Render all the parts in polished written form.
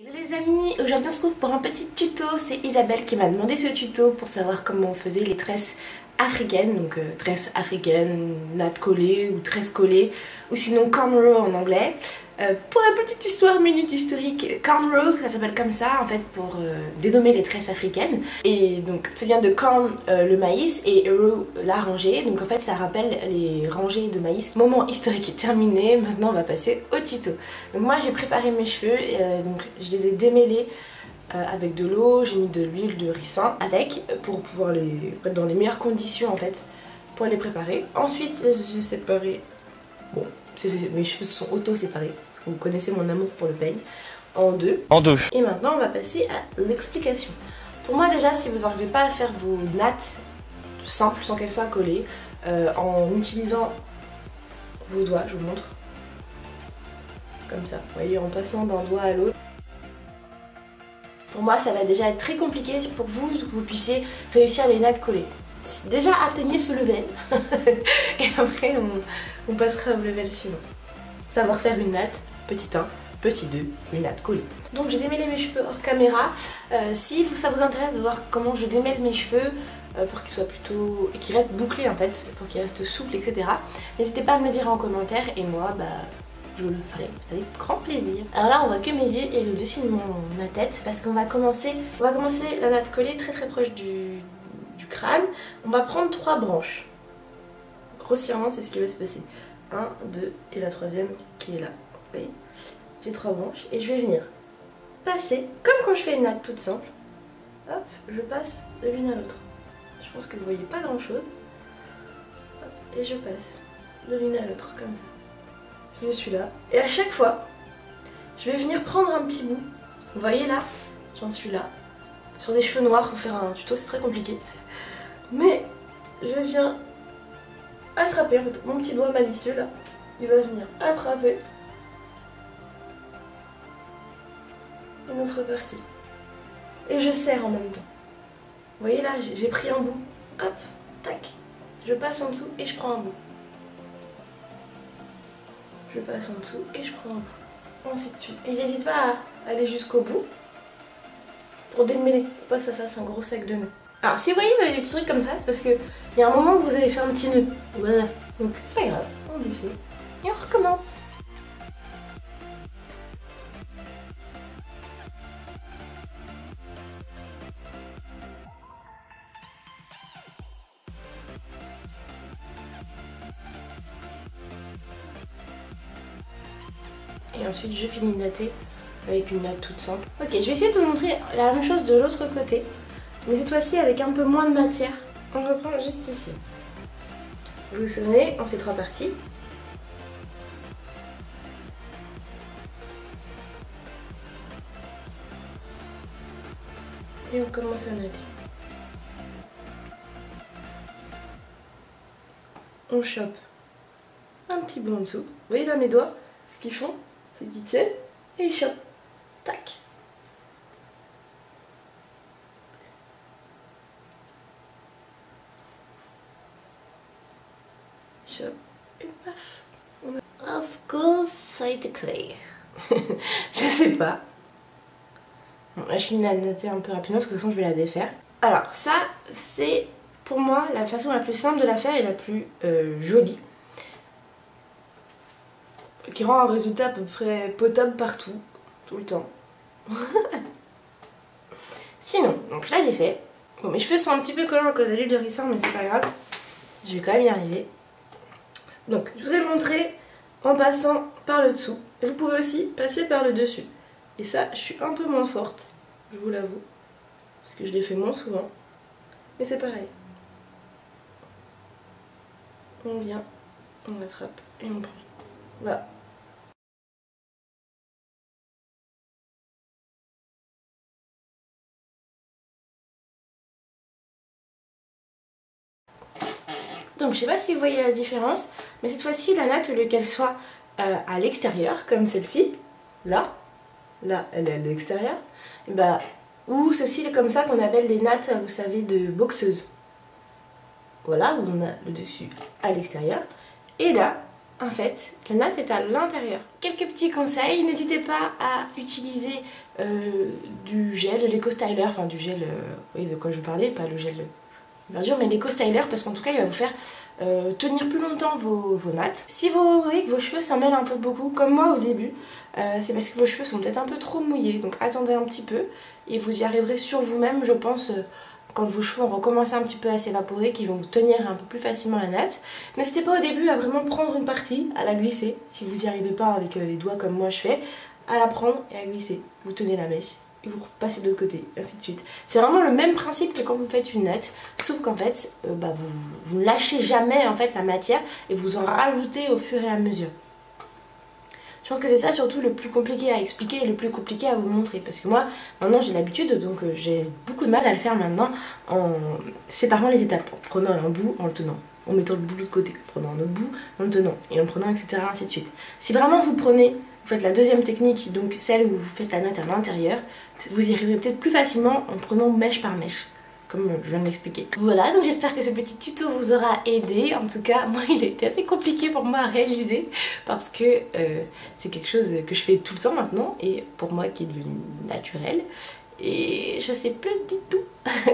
Hello les amis, aujourd'hui on se retrouve pour un petit tuto. C'est Isabelle qui m'a demandé ce tuto pour savoir comment on faisait les tresses africaines. Donc tresses africaines, nattes collées ou tresses collées, ou sinon cornrow en anglais. Pour la petite histoire, minute historique, cornrow ça s'appelle comme ça en fait pour dénommer les tresses africaines. Et donc ça vient de corn le maïs et row la rangée. Donc en fait ça rappelle les rangées de maïs. Moment historique est terminé, maintenant on va passer au tuto. Donc moi j'ai préparé mes cheveux, donc je les ai démêlés avec de l'eau, j'ai mis de l'huile de ricin avec pour pouvoir les mettre dans les meilleures conditions en fait pour les préparer. Ensuite j'ai séparé, bon mes cheveux se sont auto-séparés. Vous connaissez mon amour pour le peigne, en deux. Et maintenant on va passer à l'explication. Pour moi déjà, si vous n'arrivez pas à faire vos nattes simples sans qu'elles soient collées, en utilisant vos doigts, je vous montre, comme ça, vous voyez, en passant d'un doigt à l'autre. Pour moi ça va déjà être très compliqué pour vous que vous puissiez réussir les nattes collées. Déjà atteignez ce level et après on passera au level suivant. Savoir faire une natte, petit 1, petit 2, une natte collée. Donc j'ai démêlé mes cheveux hors caméra. Si ça vous intéresse de voir comment je démêle mes cheveux pour qu'ils soient plutôt, qu'ils restent bouclés en fait, pour qu'ils restent souples, etc. N'hésitez pas à me le dire en commentaire et moi je le ferai avec grand plaisir. Alors là on voit que mes yeux et le dessus de ma tête parce qu'on va commencer la natte collée très proche du crâne. On va prendre 3 branches. Grossièrement c'est ce qui va se passer. 1, 2 et la troisième qui est là. Vous voyez, j'ai 3 branches et je vais venir passer, comme quand je fais une natte toute simple. Hop, je passe de l'une à l'autre. Je pense que vous voyez pas grand chose. Hop, et je passe de l'une à l'autre comme ça. Je suis là. Et à chaque fois, je vais venir prendre un petit bout. Vous voyez là, j'en suis là. Sur des cheveux noirs, pour faire un tuto, c'est très compliqué. Mais je viens attraper, en fait, mon petit doigt malicieux là, il va venir attraper une autre partie. Et je serre en même temps. Vous voyez là, j'ai pris un bout. Hop, tac. Je passe en dessous et je prends un bout. Je passe en dessous et je prends un bout. Ainsi de suite. Et j'hésite pas à aller jusqu'au bout pour démêler, pour pas que ça fasse un gros sac de nœuds. Alors si vous voyez vous avez des petits trucs comme ça, c'est parce qu'il y a un moment où vous avez fait un petit nœud. Voilà. Donc c'est pas grave, on défait et on recommence. Et ensuite je finis de natter avec une natte toute simple. Ok, je vais essayer de vous montrer la même chose de l'autre côté. Mais cette fois-ci avec un peu moins de matière. On reprend juste ici. Vous vous souvenez, on fait 3 parties. Et on commence à natter. On chope un petit bout en dessous. Vous voyez là mes doigts, ce qu'ils font, c'est qu'ils tiennent et ils chopent. Tac. Et paf. Of course, ça a été clair. Je sais pas. Bon, là je finis de natter un peu rapidement parce que de toute façon je vais la défaire. Alors ça c'est pour moi la façon la plus simple de la faire et la plus jolie. Qui rend un résultat à peu près potable partout, tout le temps. Sinon, donc là j'ai fait. Bon mes cheveux sont un petit peu collants à cause de l'huile de ricin mais c'est pas grave. Je vais quand même y arriver. Donc je vous ai montré en passant par le dessous. Vous pouvez aussi passer par le dessus. Et ça je suis un peu moins forte, je vous l'avoue. Parce que je l'ai fait moins souvent. Mais c'est pareil. On vient, on attrape et on prend. Voilà. Donc je sais pas si vous voyez la différence, mais cette fois-ci la natte, au lieu qu'elle soit à l'extérieur, comme celle-ci, là elle est à l'extérieur, ou ceci comme ça qu'on appelle les nattes, vous savez, de boxeuse. Voilà, où on a le dessus à l'extérieur, et là, en fait, la natte est à l'intérieur. quelques petits conseils. N'hésitez pas à utiliser du gel, l'éco-styler, enfin du gel, oui de quoi je parlais, pas le gel verdure, mais l'éco-styler, parce qu'en tout cas il va vous faire tenir plus longtemps vos nattes. Si vous voyez que vos cheveux s'en mêlent un peu beaucoup, comme moi au début, c'est parce que vos cheveux sont peut-être un peu trop mouillés, donc attendez un petit peu et vous y arriverez sur vous-même, je pense, quand vos cheveux vont recommencer un petit peu à s'évaporer, qu'ils vont vous tenir un peu plus facilement la natte. N'hésitez pas au début à vraiment prendre une partie, à la glisser, si vous n'y arrivez pas avec les doigts comme moi je fais, à la prendre et à glisser. Vous tenez la mèche et vous repassez de l'autre côté, ainsi de suite. C'est vraiment le même principe que quand vous faites une natte, sauf qu'en fait, vous ne lâchez jamais en fait la matière et vous en rajoutez au fur et à mesure. Je pense que c'est ça surtout le plus compliqué à expliquer et le plus compliqué à vous montrer, parce que moi maintenant j'ai l'habitude, donc j'ai beaucoup de mal à le faire maintenant en séparant les étapes, en prenant un bout, en le tenant, en mettant le bout de l'autre côté, en prenant un autre bout, en le tenant et en prenant, etc., ainsi de suite. Si vraiment vous faites la deuxième technique, donc celle où vous faites la natte à l'intérieur, vous y arriverez peut-être plus facilement en prenant mèche par mèche, comme je viens de l'expliquer. Voilà, donc j'espère que ce petit tuto vous aura aidé. En tout cas, moi il était assez compliqué pour moi à réaliser parce que c'est quelque chose que je fais tout le temps maintenant et pour moi qui est devenu naturel. Et je sais plus du tout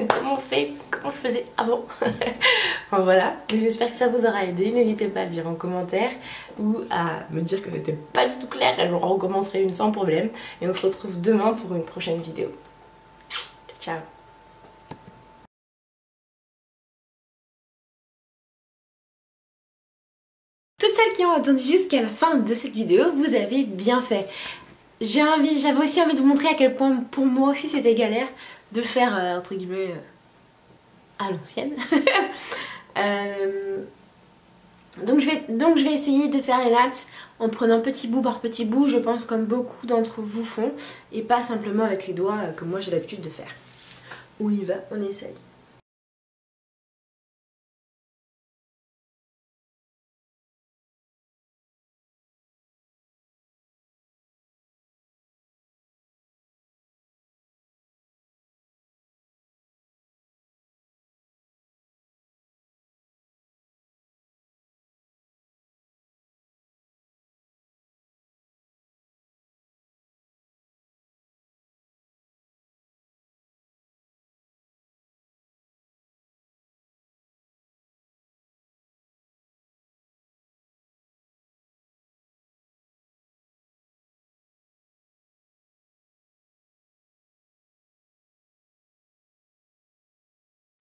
comment je faisais avant. Enfin, voilà, donc j'espère que ça vous aura aidé. N'hésitez pas à le dire en commentaire ou à me dire que c'était pas du tout clair et je recommencerai une sans problème. Et on se retrouve demain pour une prochaine vidéo. Ciao, ciao. Toutes celles qui ont attendu jusqu'à la fin de cette vidéo, vous avez bien fait. J'avais aussi envie de vous montrer à quel point pour moi aussi c'était galère de le faire entre guillemets à l'ancienne. Donc je vais essayer de faire les nattes en prenant petit bout par petit bout, je pense comme beaucoup d'entre vous font, et pas simplement avec les doigts comme moi j'ai l'habitude de faire. On y va, on essaye.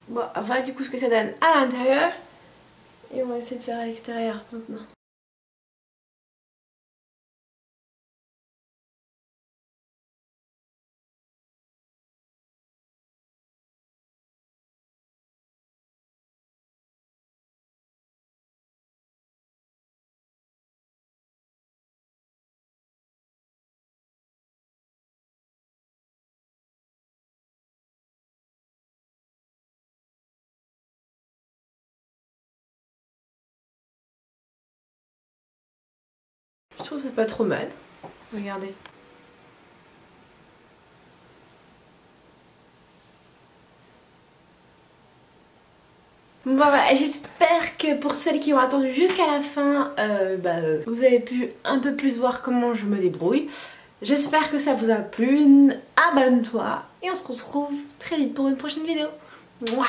Bon, on va voir du coup ce que ça donne à l'intérieur. Et on va essayer de faire à l'extérieur maintenant. Je trouve ça pas trop mal. Regardez. Bon voilà, j'espère que pour celles qui ont attendu jusqu'à la fin, vous avez pu un peu plus voir comment je me débrouille. J'espère que ça vous a plu. Abonne-toi et on se retrouve très vite pour une prochaine vidéo. Mouah.